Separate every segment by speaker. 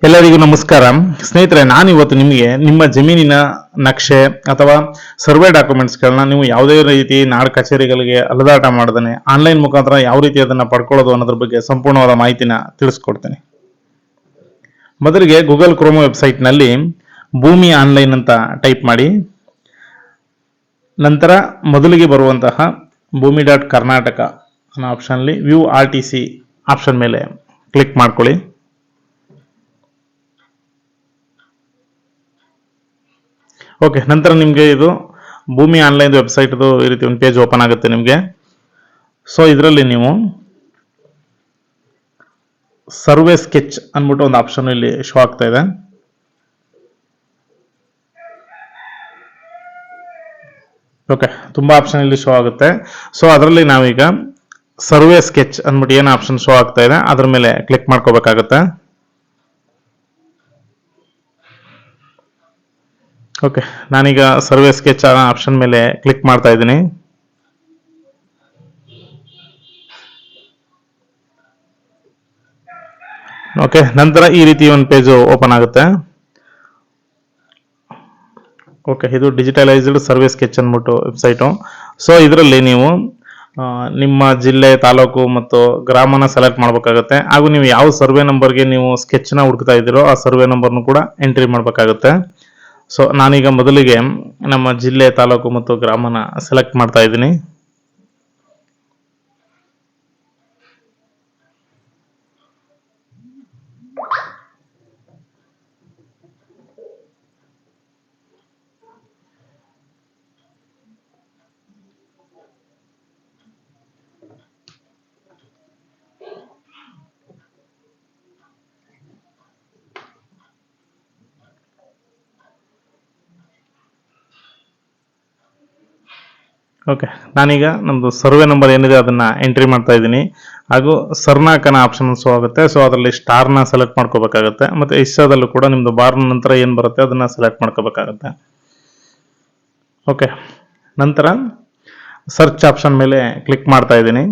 Speaker 1: ಎಲ್ಲರಿಗೂ ನಮಸ್ಕಾರ. ಸ್ನೇಹಿತರೆ, ನಾನು ಇವತ್ತು ನಿಮಗೆ ನಿಮ್ಮ ಜಮೀನಿನ ನಕ್ಷೆ ಅಥವಾ ಸರ್ವೆ ಡಾಕ್ಯುಮೆಂಟ್ಸ್ಗಳನ್ನ ನೀವು ಯಾವುದೇ ರೀತಿ ನಾಡ ಕಚೇರಿಗಳಿಗೆ ಅಲೆದಾಟ ಮಾಡದೇ ಆನ್ಲೈನ್ ಮುಖಾಂತರ ಯಾವ ರೀತಿ ಅದನ್ನು ಪಡ್ಕೊಳ್ಳೋದು ಅನ್ನೋದ್ರ ಬಗ್ಗೆ ಸಂಪೂರ್ಣವಾದ ಮಾಹಿತಿನ ತಿಳಿಸ್ಕೊಡ್ತೀನಿ. ಮೊದಲಿಗೆ ಗೂಗಲ್ ಕ್ರೋಮ್ ವೆಬ್ಸೈಟ್ನಲ್ಲಿ ಭೂಮಿ ಆನ್ಲೈನ್ ಅಂತ ಟೈಪ್ ಮಾಡಿ, ನಂತರ ಮೊದಲಿಗೆ ಬರುವಂತಹ ಭೂಮಿ.ಕರ್ನಾಟಕ ಅನ್ನೋ ಆಪ್ಷನ್ಲಿ ವ್ಯೂ RTC ಆಪ್ಷನ್ ಮೇಲೆ ಕ್ಲಿಕ್ ಮಾಡ್ಕೊಳ್ಳಿ. ಓಕೆ, ನಂತರ ನಿಮಗೆ ಇದು ಭೂಮಿ ಆನ್ಲೈನ್ ವೆಬ್ಸೈಟ್ದು ಈ ರೀತಿ ಒಂದು ಪೇಜ್ ಓಪನ್ ಆಗುತ್ತೆ ನಿಮಗೆ. ಸೊ ಇದರಲ್ಲಿ ನೀವು ಸರ್ವೆ ಸ್ಕೆಚ್ ಅಂದ್ಬಿಟ್ಟು ಒಂದು ಆಪ್ಷನ್ ಇಲ್ಲಿ ಶೋ ಆಗ್ತಾ ಇದೆ. ಓಕೆ, ತುಂಬಾ ಆಪ್ಷನ್ ಇಲ್ಲಿ ಶೋ ಆಗುತ್ತೆ. ಸೊ ಅದರಲ್ಲಿ ನಾವೀಗ ಸರ್ವೆ ಸ್ಕೆಚ್ ಅಂದ್ಬಿಟ್ಟು ಏನು ಆಪ್ಷನ್ ಶೋ ಆಗ್ತಾ ಇದೆ ಅದ್ರ ಮೇಲೆ ಕ್ಲಿಕ್ ಮಾಡ್ಕೋಬೇಕಾಗುತ್ತೆ. ಓಕೆ, ನಾನೀಗ ಸರ್ವೆ ಸ್ಕೆಚ್ ಆಪ್ಷನ್ ಮೇಲೆ ಕ್ಲಿಕ್ ಮಾಡ್ತಾ ಇದ್ದೀನಿ. ಓಕೆ, ನಂತರ ಈ ರೀತಿ ಒಂದು ಪೇಜ್ ಓಪನ್ ಆಗುತ್ತೆ. ಓಕೆ, ಇದು ಡಿಜಿಟಲೈಸ್ಡ್ ಸರ್ವೆ ಸ್ಕೆಚ್ ಅಂದ್ಬಿಟ್ಟು ವೆಬ್ಸೈಟು. ಸೊ ಇದರಲ್ಲಿ ನೀವು ನಿಮ್ಮ ಜಿಲ್ಲೆ, ತಾಲೂಕು ಮತ್ತು ಗ್ರಾಮನ ಸೆಲೆಕ್ಟ್ ಮಾಡಬೇಕಾಗುತ್ತೆ. ಹಾಗೂ ನೀವು ಯಾವ ಸರ್ವೆ ನಂಬರ್ಗೆ ನೀವು ಸ್ಕೆಚ್ನ ಹುಡುಕ್ತಾ ಇದ್ದೀರೋ ಆ ಸರ್ವೆ ನಂಬರ್ನು ಕೂಡ ಎಂಟ್ರಿ ಮಾಡಬೇಕಾಗುತ್ತೆ. ಸೊ ನಾನೀಗ ಮೊದಲಿಗೆ ನಮ್ಮ ಜಿಲ್ಲೆ, ತಾಲೂಕು ಮತ್ತು ಗ್ರಾಮನ ಸೆಲೆಕ್ಟ್ ಮಾಡ್ತಾ ಇದ್ದೀನಿ. ಓಕೆ, ನಾನೀಗ ನಮ್ಮದು ಸರ್ವೆ ನಂಬರ್ ಏನಿದೆ ಅದನ್ನು ಎಂಟ್ರಿ ಮಾಡ್ತಾ ಇದ್ದೀನಿ. ಹಾಗೂ ಸರ್ನಾಕನ ಆಪ್ಷನ್ ಶೋ ಆಗುತ್ತೆ. ಸೊ ಅದರಲ್ಲಿ ಸ್ಟಾರ್ನ ಸೆಲೆಕ್ಟ್ ಮಾಡ್ಕೋಬೇಕಾಗುತ್ತೆ. ಮತ್ತು ಇಷ್ಟದಲ್ಲೂ ಕೂಡ ನಿಮ್ಮದು ಬಾರ್ನ ನಂತರ ಏನು ಬರುತ್ತೆ ಅದನ್ನು ಸೆಲೆಕ್ಟ್ ಮಾಡ್ಕೋಬೇಕಾಗುತ್ತೆ. ಓಕೆ, ನಂತರ ಸರ್ಚ್ ಆಪ್ಷನ್ ಮೇಲೆ ಕ್ಲಿಕ್ ಮಾಡ್ತಾ ಇದ್ದೀನಿ.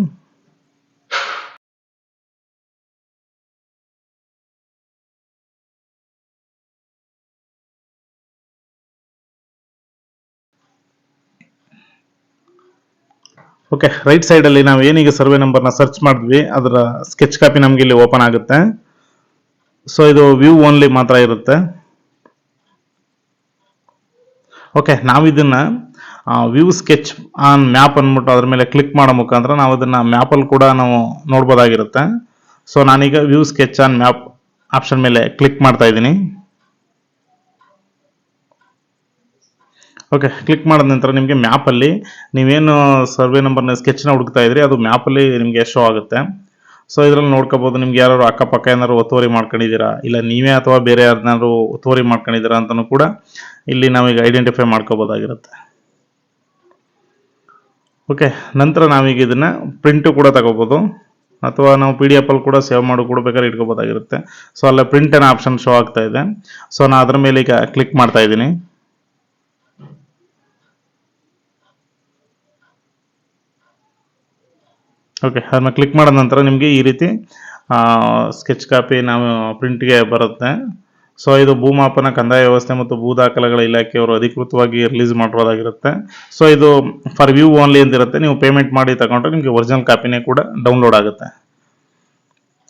Speaker 1: ಓಕೆ, ರೈಟ್ ಸೈಡಲ್ಲಿ ನಾವು ಏನೀಗ ಸರ್ವೆ ನಂಬರ್ನ ಸರ್ಚ್ ಮಾಡಿದ್ವಿ ಅದರ ಸ್ಕೆಚ್ ಕಾಪಿ ನಮಗೆ ಇಲ್ಲಿ ಓಪನ್ ಆಗುತ್ತೆ. ಸೊ ಇದು ವ್ಯೂ ಓನ್ಲಿ ಮಾತ್ರ ಇರುತ್ತೆ. ಓಕೆ, ನಾವು ಇದನ್ನ ವ್ಯೂ ಸ್ಕೆಚ್ ಆನ್ ಮ್ಯಾಪ್ ಅಂದ್ಬಿಟ್ಟು ಅದ್ರ ಮೇಲೆ ಕ್ಲಿಕ್ ಮಾಡೋ ಮುಖಾಂತರ ನಾವು ಅದನ್ನ ಮ್ಯಾಪಲ್ಲಿ ಕೂಡ ನಾವು ನೋಡ್ಬೋದಾಗಿರುತ್ತೆ. ಸೊ ನಾನೀಗ view sketch on map option ಮೇಲೆ ಕ್ಲಿಕ್ ಮಾಡ್ತಾ ಇದ್ದೀನಿ. ಓಕೆ, ಕ್ಲಿಕ್ ಮಾಡಿದ ನಂತರ ನಿಮಗೆ ಮ್ಯಾಪಲ್ಲಿ ನೀವೇನು ಸರ್ವೆ ನಂಬರ್ನ ಸ್ಕೆಚ್ನ ಹುಡುಕ್ತಾ ಇದ್ರಿ ಅದು ಮ್ಯಾಪಲ್ಲಿ ನಿಮಗೆ ಶೋ ಆಗುತ್ತೆ. ಸೊ ಇದರಲ್ಲಿ ನೋಡ್ಕೋಬೋದು ನಿಮ್ಗೆ ಯಾರು ಅಕ್ಕಪಕ್ಕ ಏನಾದ್ರು ಒತ್ತುವರಿ ಮಾಡ್ಕೊಂಡಿದ್ದೀರಾ, ಇಲ್ಲ ನೀವೇ ಅಥವಾ ಬೇರೆ ಯಾರನ್ನಾದ್ರು ಒತ್ತುವರಿ ಮಾಡ್ಕೊಂಡಿದ್ದೀರಾ ಅಂತಲೂ ಕೂಡ ಇಲ್ಲಿ ನಾವೀಗ ಐಡೆಂಟಿಫೈ ಮಾಡ್ಕೋಬೋದಾಗಿರುತ್ತೆ. ಓಕೆ, ನಂತರ ನಾವೀಗ ಇದನ್ನು ಪ್ರಿಂಟು ಕೂಡ ತಗೋಬೋದು ಅಥವಾ ನಾವು PDF ಅಲ್ಲಿ ಕೂಡ ಸೇವ್ ಮಾಡಿ ಕೂಡ ಬೇಕಾದ್ರೆ ಇಟ್ಕೋಬೋದಾಗಿರುತ್ತೆ. ಸೊ ಅಲ್ಲ ಪ್ರಿಂಟ್ ಅನ್ನೋ ಆಪ್ಷನ್ ಶೋ ಆಗ್ತಾ ಇದೆ. ಸೊ ನಾನು ಅದರ ಮೇಲೆ ಈಗ ಕ್ಲಿಕ್ ಮಾಡ್ತಾ ಇದ್ದೀನಿ. ಓಕೆ, ಅದನ್ನ ಕ್ಲಿಕ್ ಮಾಡಿದ ನಂತರ ನಿಮಗೆ ಈ ರೀತಿ ಸ್ಕೆಚ್ ಕಾಪಿ ನಾವು ಪ್ರಿಂಟ್ಗೆ ಬರುತ್ತೆ. ಸೊ ಇದು ಭೂಮಾಪನ, ಕಂದಾಯ ವ್ಯವಸ್ಥೆ ಮತ್ತು ಭೂ ದಾಖಲೆಗಳ ಇಲಾಖೆಯವರು ಅಧಿಕೃತವಾಗಿ ರಿಲೀಸ್ ಮಾಡಿರೋದಾಗಿರುತ್ತೆ. ಸೊ ಇದು ಫಾರ್ ವ್ಯೂ ಓನ್ಲಿ ಅಂತಿರುತ್ತೆ. ನೀವು ಪೇಮೆಂಟ್ ಮಾಡಿ ತಗೊಂಡ್ರೆ ನಿಮಗೆ ಒರಿಜಿನಲ್ ಕಾಪಿನೇ ಕೂಡ ಡೌನ್ಲೋಡ್ ಆಗುತ್ತೆ.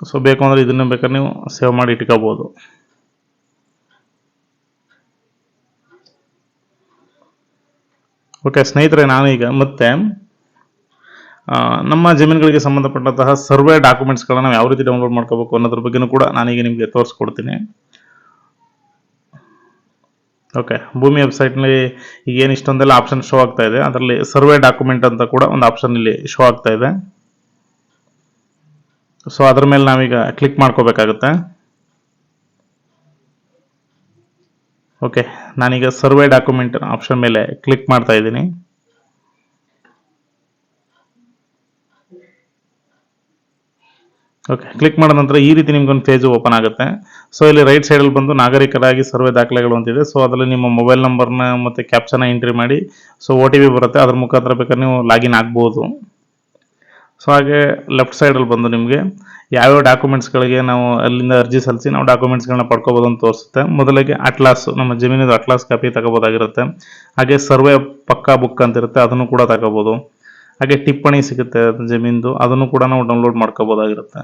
Speaker 1: ಸೊ ಬೇಕು ಅಂದರೆ ಇದನ್ನು ಬೇಕಾದ್ರೆ ನೀವು ಸೇವ್ ಮಾಡಿ ಇಟ್ಕೋಬೋದು. ಓಕೆ ಸ್ನೇಹಿತರೆ, ನಾನೀಗ ಮತ್ತೆ ನಮ್ಮ ಜಮೀನುಗಳಿಗೆ ಸಂಬಂಧಪಟ್ಟಂತಹ ಸರ್ವೆ ಡಾಕ್ಯುಮೆಂಟ್ಸ್ಗಳನ್ನ ನಾವು ಯಾವ ರೀತಿ ಡೌನ್ಲೋಡ್ ಮಾಡ್ಕೋಬೇಕು ಅನ್ನೋದ್ರ ಬಗ್ಗೆನೂ ಕೂಡ ನಾನೀಗ ನಿಮಗೆ ತೋರಿಸ್ಕೊಡ್ತೀನಿ. ಓಕೆ, ಭೂಮಿ ವೆಬ್ಸೈಟ್ನಲ್ಲಿ ಈಗ ಏನು ಇಷ್ಟೊಂದೆಲ್ಲ ಆಪ್ಷನ್ ಶೋ ಆಗ್ತಾ ಇದೆ ಅದರಲ್ಲಿ ಸರ್ವೆ ಡಾಕ್ಯುಮೆಂಟ್ ಅಂತ ಕೂಡ ಒಂದು ಆಪ್ಷನ್ ಇಲ್ಲಿ ಶೋ ಆಗ್ತಾ ಇದೆ. ಸೊ ಅದ್ರ ಮೇಲೆ ನಾವೀಗ ಕ್ಲಿಕ್ ಮಾಡ್ಕೋಬೇಕಾಗುತ್ತೆ. ಓಕೆ, ನಾನೀಗ ಸರ್ವೆ ಡಾಕ್ಯುಮೆಂಟ್ ಆಪ್ಷನ್ ಮೇಲೆ ಕ್ಲಿಕ್ ಮಾಡ್ತಾ ಇದ್ದೀನಿ. ಓಕೆ, ಕ್ಲಿಕ್ ಮಾಡಿದ ನಂತರ ಈ ರೀತಿ ನಿಮ್ಗೊಂದು ಪೇಜ್ ಓಪನ್ ಆಗುತ್ತೆ. ಸೊ ಇಲ್ಲಿ ರೈಟ್ ಸೈಡಲ್ಲಿ ಬಂದು ನಾಗರಿಕರಾಗಿ ಸರ್ವೆ ದಾಖಲೆಗಳು ಅಂತಿದೆ. ಸೊ ಅದರಲ್ಲಿ ನಿಮ್ಮ ಮೊಬೈಲ್ ನಂಬರ್ನ ಮತ್ತು ಕ್ಯಾಪ್ಚರ್ನ ಎಂಟ್ರಿ ಮಾಡಿ ಸೊ OTP ಬರುತ್ತೆ, ಅದ್ರ ಮುಖಾಂತರ ಬೇಕಾದ್ರೆ ನೀವು ಲಾಗಿನ್ ಆಗ್ಬೋದು. ಸೊ ಹಾಗೆ ಲೆಫ್ಟ್ ಸೈಡಲ್ಲಿ ಬಂದು ನಿಮಗೆ ಯಾವ್ಯಾವ ಡಾಕ್ಯುಮೆಂಟ್ಸ್ಗಳಿಗೆ ನಾವು ಅಲ್ಲಿಂದ ಅರ್ಜಿ ಸಲ್ಲಿಸಿ ನಾವು ಡಾಕ್ಯುಮೆಂಟ್ಸ್ಗಳನ್ನ ಪಡ್ಕೋಬೋದು ಅಂತ ತೋರಿಸುತ್ತೆ. ಮೊದಲಿಗೆ ಅಟ್ಲಾಸ್, ನಮ್ಮ ಜಮೀನಿದು ಅಟ್ಲಾಸ್ ಕಾಪಿ ತಗೋಬೋದಾಗಿರುತ್ತೆ. ಹಾಗೆ ಸರ್ವೆ ಪಕ್ಕಾ ಬುಕ್ ಅಂತ ಇರುತ್ತೆ, ಅದನ್ನು ಕೂಡ ತಗೋಬೋದು. ಹಾಗೆ ಟಿಪ್ಪಣಿ ಸಿಗುತ್ತೆ ಜಮೀನ್ದು, ಅದನ್ನು ಕೂಡ ನಾವು ಡೌನ್ಲೋಡ್ ಮಾಡ್ಕೋಬೋದಾಗಿರುತ್ತೆ.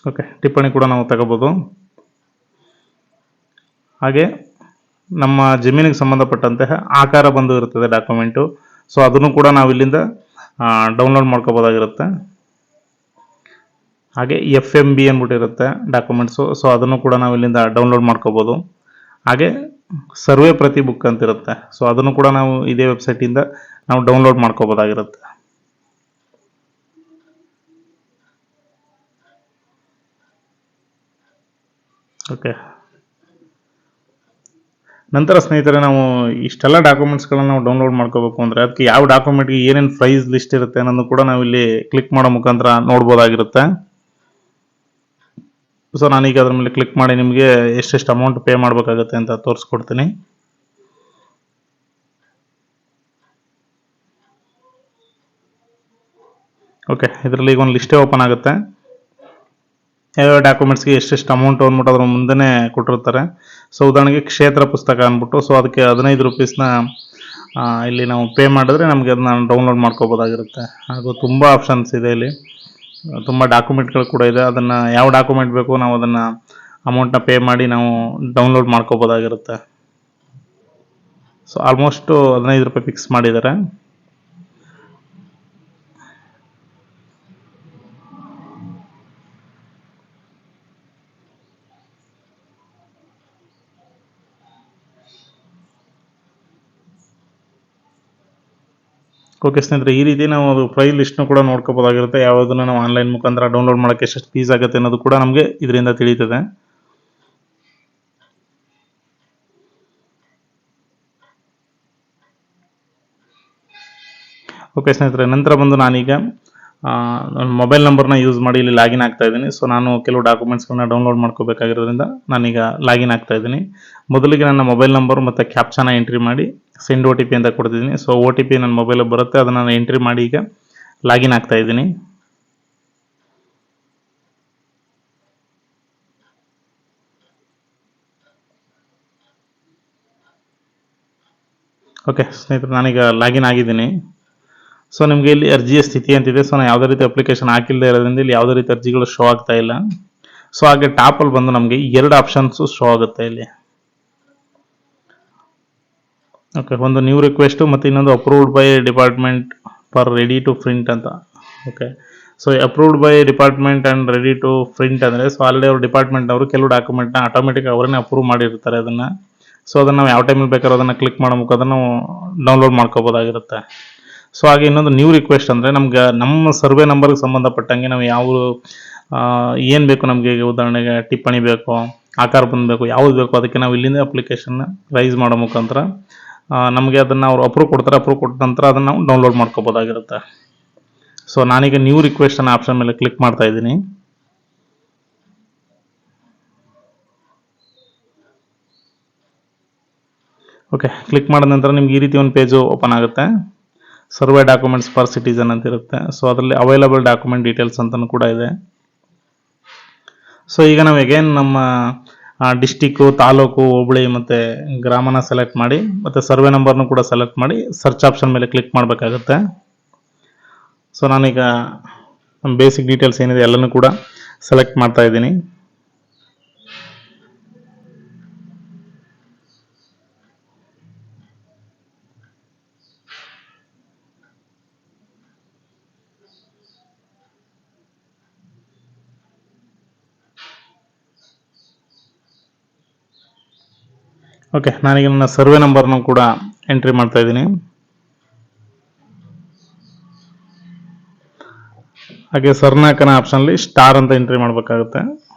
Speaker 1: ಓಕೆ, ಟಿಪ್ಪಣಿ ಕೂಡ ನಾವು ತಗೋಬೋದು. ಹಾಗೆ ನಮ್ಮ ಜಮೀನಿಗೆ ಸಂಬಂಧಪಟ್ಟಂತೆ ಆಕಾರ ಬಂದು ಇರ್ತದೆ ಡಾಕ್ಯುಮೆಂಟು, ಸೊ ಅದನ್ನು ಕೂಡ ನಾವು ಇಲ್ಲಿಂದ ಡೌನ್ಲೋಡ್ ಮಾಡ್ಕೋಬೋದಾಗಿರುತ್ತೆ. ಹಾಗೆ FMB ಅಂದ್ಬಿಟ್ಟಿರುತ್ತೆ ಡಾಕ್ಯುಮೆಂಟ್ಸು, ಸೊ ಅದನ್ನು ಕೂಡ ನಾವು ಇಲ್ಲಿಂದ ಡೌನ್ಲೋಡ್ ಮಾಡ್ಕೋಬೋದು. ಹಾಗೆ ಸರ್ವೆ ಪ್ರತಿ ಬುಕ್ ಅಂತ ಇರುತ್ತೆ, ಸೊ ಅದನ್ನು ಕೂಡ ನಾವು ಇದೇ ವೆಬ್ಸೈಟಿಂದ ನಾವು ಡೌನ್ಲೋಡ್ ಮಾಡ್ಕೋಬೋದಾಗಿರುತ್ತೆ. ಓಕೆ, ನಂತರ ಸ್ನೇಹಿತರೆ ನಾವು ಇಷ್ಟೆಲ್ಲ ಡಾಕ್ಯುಮೆಂಟ್ಸ್ಗಳನ್ನ ನಾವು ಡೌನ್ಲೋಡ್ ಮಾಡ್ಕೋಬೇಕು ಅಂದರೆ ಅದಕ್ಕೆ ಯಾವ ಡಾಕ್ಯುಮೆಂಟ್ಗೆ ಏನೇನು ಪ್ರೈಸ್ ಲಿಸ್ಟ್ ಇರುತ್ತೆ ಅನ್ನೋದು ಕೂಡ ನಾವು ಇಲ್ಲಿ ಕ್ಲಿಕ್ ಮಾಡೋ ಮುಖಾಂತರ ನೋಡ್ಬೋದಾಗಿರುತ್ತೆ. ಸೊ ನಾನೀಗ ಅದ್ರ ಮೇಲೆ ಕ್ಲಿಕ್ ಮಾಡಿ ನಿಮಗೆ ಎಷ್ಟೆಷ್ಟು ಅಮೌಂಟ್ ಪೇ ಮಾಡಬೇಕಾಗುತ್ತೆ ಅಂತ ತೋರಿಸ್ಕೊಡ್ತೀನಿ. ಓಕೆ, ಇದರಲ್ಲಿ ಈಗ ಒಂದು ಲಿಸ್ಟೇ ಓಪನ್ ಆಗುತ್ತೆ. ಯಾವ್ಯಾವ ಡಾಕ್ಯುಮೆಂಟ್ಸ್ಗೆ ಎಷ್ಟೆಷ್ಟು ಅಮೌಂಟ್ ಅಂದ್ಬಿಟ್ಟು ಅದ್ರ ಮುಂದೆ ಕೊಟ್ಟಿರ್ತಾರೆ. ಸೊ ಉದಾಹರಣೆಗೆ ಕ್ಷೇತ್ರ ಪುಸ್ತಕ ಅಂದ್ಬಿಟ್ಟು, ಸೊ ಅದಕ್ಕೆ 15 ರೂಪೀಸ್ನ ಇಲ್ಲಿ ನಾವು ಪೇ ಮಾಡಿದ್ರೆ ನಮಗೆ ಅದನ್ನ ಡೌನ್ಲೋಡ್ ಮಾಡ್ಕೋಬೋದಾಗಿರುತ್ತೆ. ಹಾಗೂ ತುಂಬ ಆಪ್ಷನ್ಸ್ ಇದೆ ಇಲ್ಲಿ, ತುಂಬ ಡಾಕ್ಯುಮೆಂಟ್ಗಳು ಕೂಡ ಇದೆ. ಅದನ್ನು ಯಾವ ಡಾಕ್ಯುಮೆಂಟ್ ಬೇಕು ನಾವು ಅದನ್ನು ಅಮೌಂಟ್ನ ಪೇ ಮಾಡಿ ನಾವು ಡೌನ್ಲೋಡ್ ಮಾಡ್ಕೋಬೋದಾಗಿರುತ್ತೆ. ಸೊ ಆಲ್ಮೋಸ್ಟು 15 ರೂಪಾಯಿ ಫಿಕ್ಸ್ ಮಾಡಿದ್ದಾರೆ. ಓಕೆ ಸ್ನೇಹಿತರೆ, ಈ ರೀತಿ ನಾವು ಅದು ಪ್ರೈಸ್ ಲಿಸ್ಟ್ನ ಕೂಡ ನೋಡ್ಕೋಬೋದಾಗಿರುತ್ತೆ. ಯಾವುದನ್ನು ನಾವು ಆನ್ಲೈನ್ ಮುಖಾಂತರ ಡೌನ್ಲೋಡ್ ಮಾಡೋಕ್ಕೆ ಎಷ್ಟು ಫೀಸ್ ಆಗುತ್ತೆ ಅನ್ನೋದು ಕೂಡ ನಮಗೆ ಇದರಿಂದ ತಿಳಿಯುತ್ತದೆ. ಓಕೆ ಸ್ನೇಹಿತರೆ, ನಂತರ ಬಂದು ನಾನೀಗ ನನ್ನ ಮೊಬೈಲ್ ನಂಬರ್ನ ಯೂಸ್ ಮಾಡಿ ಇಲ್ಲಿ ಲಾಗಿನ್ ಆಗ್ತಾ ಇದ್ದೀನಿ. ಸೊ ನಾನು ಕೆಲವು ಡಾಕ್ಯುಮೆಂಟ್ಸ್ಗಳನ್ನ ಡೌನ್ಲೋಡ್ ಮಾಡ್ಕೋಬೇಕಾಗಿರೋದ್ರಿಂದ ನಾನೀಗ ಲಾಗಿನ್ ಆಗ್ತಾ ಇದ್ದೀನಿ. ಮೊದಲಿಗೆ ನನ್ನ ಮೊಬೈಲ್ ನಂಬರ್ ಮತ್ತು ಕ್ಯಾಪ್ಚಾನ ಎಂಟ್ರಿ ಮಾಡಿ ಸೆಂಡ್ OTP ಅಂತ ಕೊಡ್ತಿದ್ದೀನಿ. ಸೊ OTP ನನ್ನ ಮೊಬೈಲಿಗೆ ಬರುತ್ತೆ, ಅದನ್ನು ನಾನು ಎಂಟ್ರಿ ಮಾಡಿ ಈಗ ಲಾಗಿನ್ ಆಗ್ತಾ ಇದ್ದೀನಿ. ಓಕೆ ಸ್ನೇಹಿತರೆ, ನಾನೀಗ ಲಾಗಿನ್ ಆಗಿದ್ದೀನಿ. ಸೊ ನಿಮಗೆ ಇಲ್ಲಿ ಅರ್ಜಿಯ ಸ್ಥಿತಿ ಅಂತಿದೆ. ಸೊ ನಾನು ಯಾವುದೇ ರೀತಿ ಅಪ್ಲಿಕೇಶನ್ ಹಾಕಿಲ್ಲದೆ ಇರೋದ್ರಿಂದ ಇಲ್ಲಿ ಯಾವುದೇ ರೀತಿ ಅರ್ಜಿಗಳು ಶೋ ಆಗ್ತಾ ಇಲ್ಲ. ಸೊ ಹಾಗೆ ಟಾಪಲ್ಲಿ ಬಂದು ನಮಗೆ 2 ಆಪ್ಷನ್ಸು ಶೋ ಆಗುತ್ತೆ ಇಲ್ಲಿ. ಓಕೆ, ಒಂದು ನ್ಯೂ ರಿಕ್ವೆಸ್ಟು ಮತ್ತು ಇನ್ನೊಂದು approved by department for ready to print ಅಂತ. Okay, so approved by department and ready to print ಅಂದರೆ ಸೊ ಆಲ್ರೆಡಿ ಅವ್ರ ಡಿಪಾರ್ಟ್ಮೆಂಟ್ನವರು ಕೆಲವು ಡಾಕ್ಯುಮೆಂಟ್ನ ಆಟೋಮೆಟಿಕ್ ಅವರನ್ನೇ ಅಪ್ರೂವ್ ಮಾಡಿರ್ತಾರೆ ಅದನ್ನು. ಸೊ ಅದನ್ನು ನಾವು ಯಾವ ಟೈಮಲ್ಲಿ ಬೇಕಾದ್ರೂ ಅದನ್ನು ಕ್ಲಿಕ್ ಮಾಡೋ ಮುಖಾಂತರ ನಾವು ಡೌನ್ಲೋಡ್ ಮಾಡ್ಕೋಬೋದಾಗಿರುತ್ತೆ. ಸೊ ಹಾಗೆ ಇನ್ನೊಂದು ನ್ಯೂ ರಿಕ್ವೆಸ್ಟ್ ಅಂದರೆ ನಮ್ಗೆ ನಮ್ಮ ಸರ್ವೆ ನಂಬರ್ಗೆ ಸಂಬಂಧಪಟ್ಟಂಗೆ ನಾವು ಯಾವ ಏನು ಬೇಕು ನಮಗೆ, ಉದಾಹರಣೆಗೆ ಟಿಪ್ಪಣಿ ಬೇಕು, ಆಕಾರ ಬಂದಬೇಕು, ಯಾವುದು ಬೇಕು ಅದಕ್ಕೆ ನಾವು ಇಲ್ಲಿಂದ ಅಪ್ಲಿಕೇಶನ್ನ ರೈಸ್ ಮಾಡೋ ಮುಖಾಂತರ ನಮಗೆ ಅದನ್ನು ಅವರು ಅಪ್ರೂವ್ ಕೊಡ್ತಾರೆ. ಅಪ್ರೂವ್ ಕೊಟ್ಟ ನಂತರ ಅದನ್ನು ನಾವು ಡೌನ್ಲೋಡ್ ಮಾಡ್ಕೋಬೋದಾಗಿರುತ್ತೆ. ಸೊ ನಾನೀಗ ನ್ಯೂ ರಿಕ್ವೆಸ್ಟ್ ಅನ್ನೋ ಆಪ್ಷನ್ ಮೇಲೆ ಕ್ಲಿಕ್ ಮಾಡ್ತಾ ಇದ್ದೀನಿ. ಓಕೆ, ಕ್ಲಿಕ್ ಮಾಡಿದ ನಂತರ ನಿಮ್ಗೆ ಈ ರೀತಿ ಒಂದು ಪೇಜು ಓಪನ್ ಆಗುತ್ತೆ. ಸರ್ವೆ ಡಾಕ್ಯುಮೆಂಟ್ಸ್ ಫಾರ್ ಸಿಟಿಸನ್ ಅಂತ ಇರುತ್ತೆ. ಸೊ ಅದರಲ್ಲಿ ಅವೈಲಬಲ್ ಡಾಕ್ಯುಮೆಂಟ್ ಡೀಟೇಲ್ಸ್ ಅಂತಲೂ ಕೂಡ ಇದೆ. ಸೊ ಈಗ ನಾವು ಅಗೇನ್ ನಮ್ಮ ಡಿಸ್ಟಿಕ್ಕು, ತಾಲೂಕು, ಹೋಬಳಿ ಮತ್ತು ಗ್ರಾಮನ ಸೆಲೆಕ್ಟ್ ಮಾಡಿ ಮತ್ತು ಸರ್ವೆ ನಂಬರ್ನು ಕೂಡ ಸೆಲೆಕ್ಟ್ ಮಾಡಿ ಸರ್ಚ್ ಆಪ್ಷನ್ ಮೇಲೆ ಕ್ಲಿಕ್ ಮಾಡಬೇಕಾಗುತ್ತೆ. ಸೊ ನಾನೀಗ ನಮ್ಮ ಬೇಸಿಕ್ ಡೀಟೇಲ್ಸ್ ಏನಿದೆ ಎಲ್ಲನೂ ಕೂಡ ಸೆಲೆಕ್ಟ್ ಮಾಡ್ತಾ ಇದ್ದೀನಿ. ಓಕೆ, ನಾನೀಗ ನನ್ನ ಸರ್ವೆ ನಂಬರ್ನು ಕೂಡ ಎಂಟ್ರಿ ಮಾಡ್ತಾ ಇದ್ದೀನಿ. ಹಾಗೆ ಸರ್ನಾಕನ ಆಪ್ಷನ್ಲಿ ಸ್ಟಾರ್ ಅಂತ ಎಂಟ್ರಿ ಮಾಡಬೇಕಾಗುತ್ತೆ.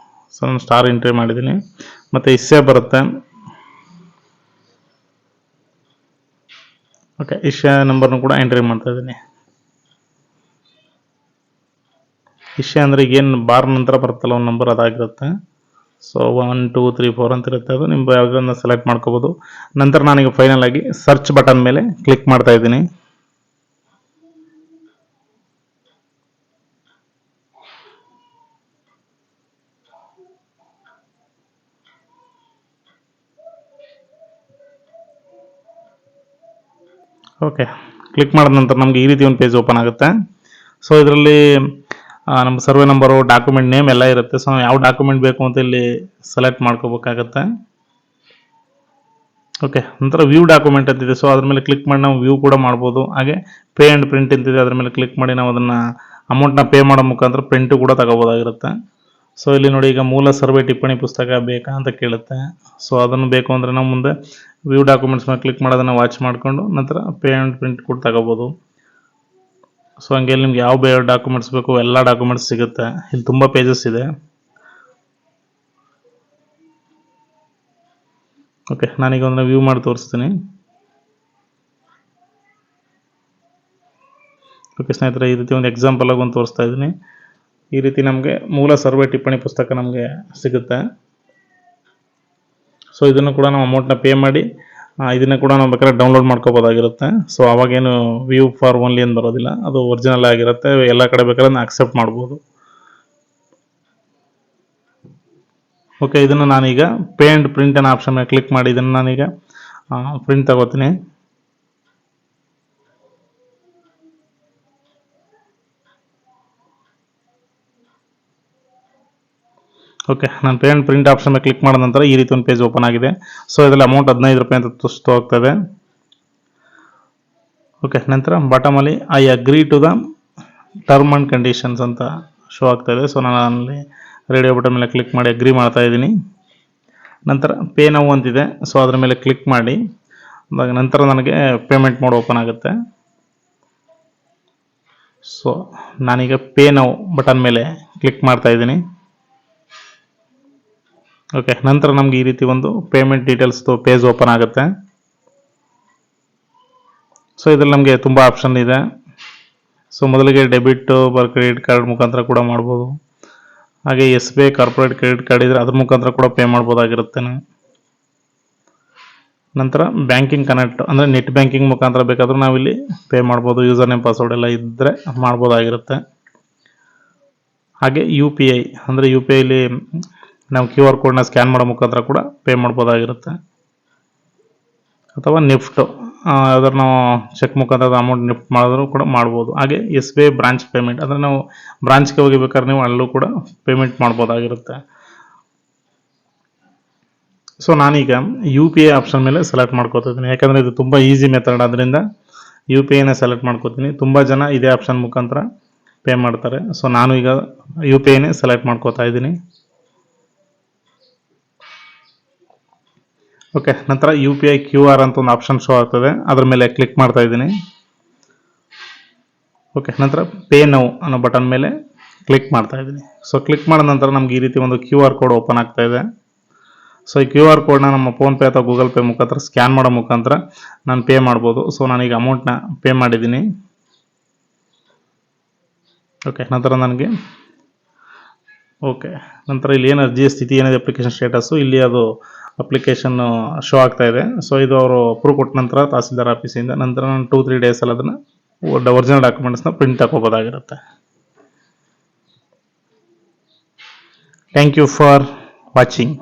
Speaker 1: ಸೊ ನಾನು ಸ್ಟಾರ್ ಎಂಟ್ರಿ ಮಾಡಿದ್ದೀನಿ. ಮತ್ತು ಇಸ್ಸೆ ಬರುತ್ತೆ. ಓಕೆ, ಇಸ್ಸೆ ನಂಬರ್ನು ಕೂಡ ಎಂಟ್ರಿ ಮಾಡ್ತಾ ಇದ್ದೀನಿ. ಇಸ್ಸೆ ಅಂದರೆ ಏನು ಬಾರ್ ನಂತರ ಬರುತ್ತಲ್ಲ ಒಂದು ನಂಬರ್ ಅದಾಗಿರುತ್ತೆ. ಸೊ 1 2 3 4 ಅಂತ ಇರುತ್ತೆ, ಅದು ನಿಮ್ಮ ಯಾವುದನ್ನ ಸೆಲೆಕ್ಟ್ ಮಾಡ್ಕೋಬೋದು. ನಂತರ ನಾನೀಗ ಫೈನಲ್ ಆಗಿ ಸರ್ಚ್ ಬಟನ್ ಮೇಲೆ ಕ್ಲಿಕ್ ಮಾಡ್ತಾ ಇದ್ದೀನಿ. ಓಕೆ, ಕ್ಲಿಕ್ ಮಾಡಿದ ನಂತರ ನಮಗೆ ಈ ರೀತಿ ಒಂದು ಪೇಜ್ ಓಪನ್ ಆಗುತ್ತೆ. ಸೊ ಇದರಲ್ಲಿ ನಮ್ಮ ಸರ್ವೆ ನಂಬರು, ಡಾಕ್ಯುಮೆಂಟ್ ನೇಮ್ ಎಲ್ಲ ಇರುತ್ತೆ. ಸೊ ನಾವು ಯಾವ ಡಾಕ್ಯುಮೆಂಟ್ ಬೇಕು ಅಂತ ಇಲ್ಲಿ ಸೆಲೆಕ್ಟ್ ಮಾಡ್ಕೋಬೇಕಾಗತ್ತೆ. ಓಕೆ, ನಂತರ ವ್ಯೂ ಡಾಕ್ಯುಮೆಂಟ್ ಅಂತಿದೆ. ಸೊ ಅದ್ರ ಮೇಲೆ ಕ್ಲಿಕ್ ಮಾಡಿ ನಾವು ವ್ಯೂ ಕೂಡ ಮಾಡ್ಬೋದು. ಹಾಗೆ ಪೇ ಆ್ಯಂಡ್ ಪ್ರಿಂಟ್ ಅಂತಿದೆ, ಅದ್ರ ಮೇಲೆ ಕ್ಲಿಕ್ ಮಾಡಿ ನಾವು ಅದನ್ನು ಅಮೌಂಟ್ನ ಪೇ ಮಾಡೋ ಮುಖಾಂತರ ಪ್ರಿಂಟು ಕೂಡ ತಗೋಬೋದಾಗಿರುತ್ತೆ. ಸೊ ಇಲ್ಲಿ ನೋಡಿ, ಈಗ ಮೂಲ ಸರ್ವೆ ಟಿಪ್ಪಣಿ ಪುಸ್ತಕ ಬೇಕಾ ಅಂತ ಕೇಳುತ್ತೆ. ಸೊ ಅದನ್ನು ಬೇಕು ಅಂದರೆ ನಾವು ಮುಂದೆ ವ್ಯೂ ಡಾಕ್ಯುಮೆಂಟ್ಸ್ ಮೇಲೆ ಕ್ಲಿಕ್ ಮಾಡೋದನ್ನು ವಾಚ್ ಮಾಡಿಕೊಂಡು ನಂತರ ಪೇ ಆ್ಯಂಡ್ ಪ್ರಿಂಟ್ ಕೂಡ ತಗೋಬೋದು. ಸೊ ಹಂಗೆ ನಿಮ್ಗೆ ಯಾವ ಡಾಕ್ಯುಮೆಂಟ್ಸ್ ಬೇಕು ಎಲ್ಲ ಡಾಕ್ಯುಮೆಂಟ್ಸ್ ಸಿಗುತ್ತೆ. ಇಲ್ಲಿ ತುಂಬ ಪೇಜಸ್ ಇದೆ. ಓಕೆ, ನಾನೀಗ ಒಂದು ವ್ಯೂ ಮಾಡಿ ತೋರಿಸ್ತೀನಿ. ಓಕೆ ಸ್ನೇಹಿತರೆ, ಈ ರೀತಿ ಒಂದು ಎಕ್ಸಾಂಪಲ್ ಆಗಿ ಒಂದು ತೋರಿಸ್ತಾ ಇದ್ದೀನಿ. ಈ ರೀತಿ ನಮಗೆ ಮೂಲ ಸರ್ವೆ ಟಿಪ್ಪಣಿ ಪುಸ್ತಕ ನಮಗೆ ಸಿಗುತ್ತೆ. ಸೊ ಇದನ್ನು ಕೂಡ ನಾವು ಅಮೌಂಟ್ನ ಪೇ ಮಾಡಿ ಇದನ್ನು ಕೂಡ ನಾವು ಬೇಕಾದ್ರೆ ಡೌನ್ಲೋಡ್ ಮಾಡ್ಕೋಬೋದಾಗಿರುತ್ತೆ. ಸೊ ಅವಾಗೇನು ವ್ಯೂ ಫಾರ್ ಓನ್ಲಿ ಏನು ಬರೋದಿಲ್ಲ, ಅದು ಒರಿಜಿನಲ್ ಆಗಿರುತ್ತೆ. ಎಲ್ಲ ಕಡೆ ಬೇಕಾದ್ರೆ ನಾವು ಅಕ್ಸೆಪ್ಟ್ ಮಾಡ್ಬೋದು. ಓಕೆ, ಇದನ್ನು ನಾನೀಗ ಪೇ ಆ್ಯಂಡ್ ಪ್ರಿಂಟ್ ಅನ್ನೋ ಆಪ್ಷನ್ ಮೇಲೆ ಕ್ಲಿಕ್ ಮಾಡಿ ಇದನ್ನು ನಾನೀಗ ಪ್ರಿಂಟ್ ತಗೋತೀನಿ. ಓಕೆ, ನಾನು ಪೇ ಆ್ಯಂಡ್ ಪ್ರಿಂಟ್ ಆಪ್ಷನ್ ಮೇಲೆ ಕ್ಲಿಕ್ ಮಾಡಿದ ನಂತರ ಈ ರೀತಿ ಒಂದು ಪೇಜ್ ಓಪನ್ ಆಗಿದೆ. ಸೊ ಇದರಲ್ಲಿ ಅಮೌಂಟ್ 15 ರೂಪಾಯಿ ಅಂತ ತೋರಿಸ್ತಾ. ಓಕೆ, ನಂತರ ಬಾಟಮಲ್ಲಿ I agree to the term and conditions ಅಂತ ಶೋ ಆಗ್ತಾ ಇದೆ. ಸೊ ನಾನು ಅಲ್ಲಿ ರೇಡಿಯೋ ಬಟನ್ ಮೇಲೆ ಕ್ಲಿಕ್ ಮಾಡಿ ಅಗ್ರಿ ಮಾಡ್ತಾ ಇದ್ದೀನಿ. ನಂತರ ಪೇ ನೌ ಅಂತಿದೆ. ಸೊ ಅದ್ರ ಮೇಲೆ ಕ್ಲಿಕ್ ಮಾಡಿ ನಂತರ ನನಗೆ ಪೇಮೆಂಟ್ ಮೋಡ್ ಓಪನ್ ಆಗುತ್ತೆ. ಸೊ ನಾನೀಗ ಪೇ ನೌ ಬಟನ್ ಮೇಲೆ ಕ್ಲಿಕ್ ಮಾಡ್ತಾ ಇದ್ದೀನಿ. ಓಕೆ, ನಂತರ ನಮ್ಗೆ ಈ ರೀತಿ ಒಂದು ಪೇಮೆಂಟ್ ಡೀಟೇಲ್ಸ್ ಪೇಜ್ ಓಪನ್ ಆಗುತ್ತೆ. ಸೊ ಇದರಲ್ಲಿ ನಮಗೆ ತುಂಬ ಆಪ್ಷನ್ ಇದೆ. ಸೊ ಮೊದಲಿಗೆ ಡೆಬಿಟ್ ಕ್ರೆಡಿಟ್ ಕಾರ್ಡ್ ಮುಖಾಂತರ ಕೂಡ ಮಾಡ್ಬೋದು. ಹಾಗೆ SBI ಕಾರ್ಪೊರೇಟ್ ಕ್ರೆಡಿಟ್ ಕಾರ್ಡ್ ಇದ್ರೆ ಅದ್ರ ಮುಖಾಂತರ ಕೂಡ ಪೇ ಮಾಡ್ಬೋದಾಗಿರುತ್ತೆ. ನಂತರ ಬ್ಯಾಂಕಿಂಗ್ ಕನೆಕ್ಟ್ ಅಂದರೆ ನೆಟ್ ಬ್ಯಾಂಕಿಂಗ್ ಮುಖಾಂತರ ಬೇಕಾದರೂ ನಾವಿಲ್ಲಿ ಪೇ ಮಾಡ್ಬೋದು. ಯೂಸರ್ ನೇಮ್ ಪಾಸ್ವರ್ಡ್ ಎಲ್ಲ ಇದ್ದರೆ ಮಾಡ್ಬೋದಾಗಿರುತ್ತೆ. ಹಾಗೆ UPI ಅಂದರೆ UPIಲಿ ನಾವು QR ಕೋಡ್ನ ಸ್ಕ್ಯಾನ್ ಮಾಡೋ ಮುಖಾಂತರ ಕೂಡ ಪೇ ಮಾಡ್ಬೋದಾಗಿರುತ್ತೆ. ಅಥವಾ ನೆಫ್ಟ್ ಯಾವ್ದಾದ್ರು ನಾವು ಚೆಕ್ ಮುಖಾಂತರ ಅಮೌಂಟ್ ನೆಫ್ಟ್ ಮಾಡಿದ್ರು ಕೂಡ ಮಾಡ್ಬೋದು. ಹಾಗೆ SBI ಬ್ರಾಂಚ್ ಪೇಮೆಂಟ್ ಅಂದರೆ ನಾವು ಬ್ರಾಂಚ್ಗೆ ಹೋಗಿಬೇಕಾದ್ರೆ ನೀವು ಅಲ್ಲೂ ಕೂಡ ಪೇಮೆಂಟ್ ಮಾಡ್ಬೋದಾಗಿರುತ್ತೆ. ಸೊ ನಾನೀಗ UPI ಆಪ್ಷನ್ ಮೇಲೆ ಸೆಲೆಕ್ಟ್ ಮಾಡ್ಕೋತಿದ್ದೀನಿ, ಯಾಕಂದರೆ ಇದು ತುಂಬ ಈಸಿ ಮೆಥಡ್. ಅದರಿಂದ UPIನೇ ಸೆಲೆಕ್ಟ್ ಮಾಡ್ಕೋತೀನಿ. ತುಂಬ ಜನ ಇದೇ ಆಪ್ಷನ್ ಮುಖಾಂತರ ಪೇ ಮಾಡ್ತಾರೆ. ಸೊ ನಾನು ಈಗ UPIನೇ ಸೆಲೆಕ್ಟ್ ಮಾಡ್ಕೋತಾ ಇದ್ದೀನಿ. ಓಕೆ, ನಂತರ UPI QR ಅಂತ ಒಂದು ಆಪ್ಷನ್ ಶೋ ಆಗ್ತದೆ, ಅದ್ರ ಮೇಲೆ ಕ್ಲಿಕ್ ಮಾಡ್ತಾ ಇದ್ದೀನಿ. ಓಕೆ, ನಂತರ ಪೇ ನೌ ಅನ್ನೋ ಬಟನ್ ಮೇಲೆ ಕ್ಲಿಕ್ ಮಾಡ್ತಾ ಇದ್ದೀನಿ. ಸೊ ಕ್ಲಿಕ್ ಮಾಡಿದ ನಂತರ ನಮ್ಗೆ ಈ ರೀತಿ ಒಂದು QR ಕೋಡ್ ಓಪನ್ ಆಗ್ತಾ ಇದೆ. ಸೊ ಈ QR ಕೋಡ್ನ ನಮ್ಮ ಫೋನ್ಪೇ ಅಥವಾ ಗೂಗಲ್ ಪೇ ಮುಖಾಂತರ ಸ್ಕ್ಯಾನ್ ಮಾಡೋ ಮುಖಾಂತರ ನಾನು ಪೇ ಮಾಡ್ಬೋದು. ಸೊ ನಾನೀಗ ಅಮೌಂಟ್ನ ಪೇ ಮಾಡಿದ್ದೀನಿ. ಓಕೆ, ನಂತರ ನನಗೆ ನಂತರ ಇಲ್ಲಿ ಏನು ಅರ್ಜಿಯ ಸ್ಥಿತಿ ಏನಿದೆ, ಅಪ್ಲಿಕೇಶನ್ ಸ್ಟೇಟಸ್ಸು, ಇಲ್ಲಿ ಅದು ಅಪ್ಲಿಕೇಶನ್ ಶೋ ಆಗ್ತಾ ಇದೆ. ಸೊ ಇದು ಅವರು ಅಪ್ರೂವ್ ಕೊಟ್ಟ ನಂತರ ತಹಸೀಲ್ದಾರ್ ಆಫೀಸಿಂದ ನಂತರ ನಾನು 2-3 ಡೇಸಲ್ಲಿ ಅದನ್ನು ಒರಿಜಿನಲ್ ಡಾಕ್ಯುಮೆಂಟ್ಸ್ನ ಪ್ರಿಂಟ್ ಹಾಕೋಬೋದಾಗಿರುತ್ತೆ. Thank you for watching.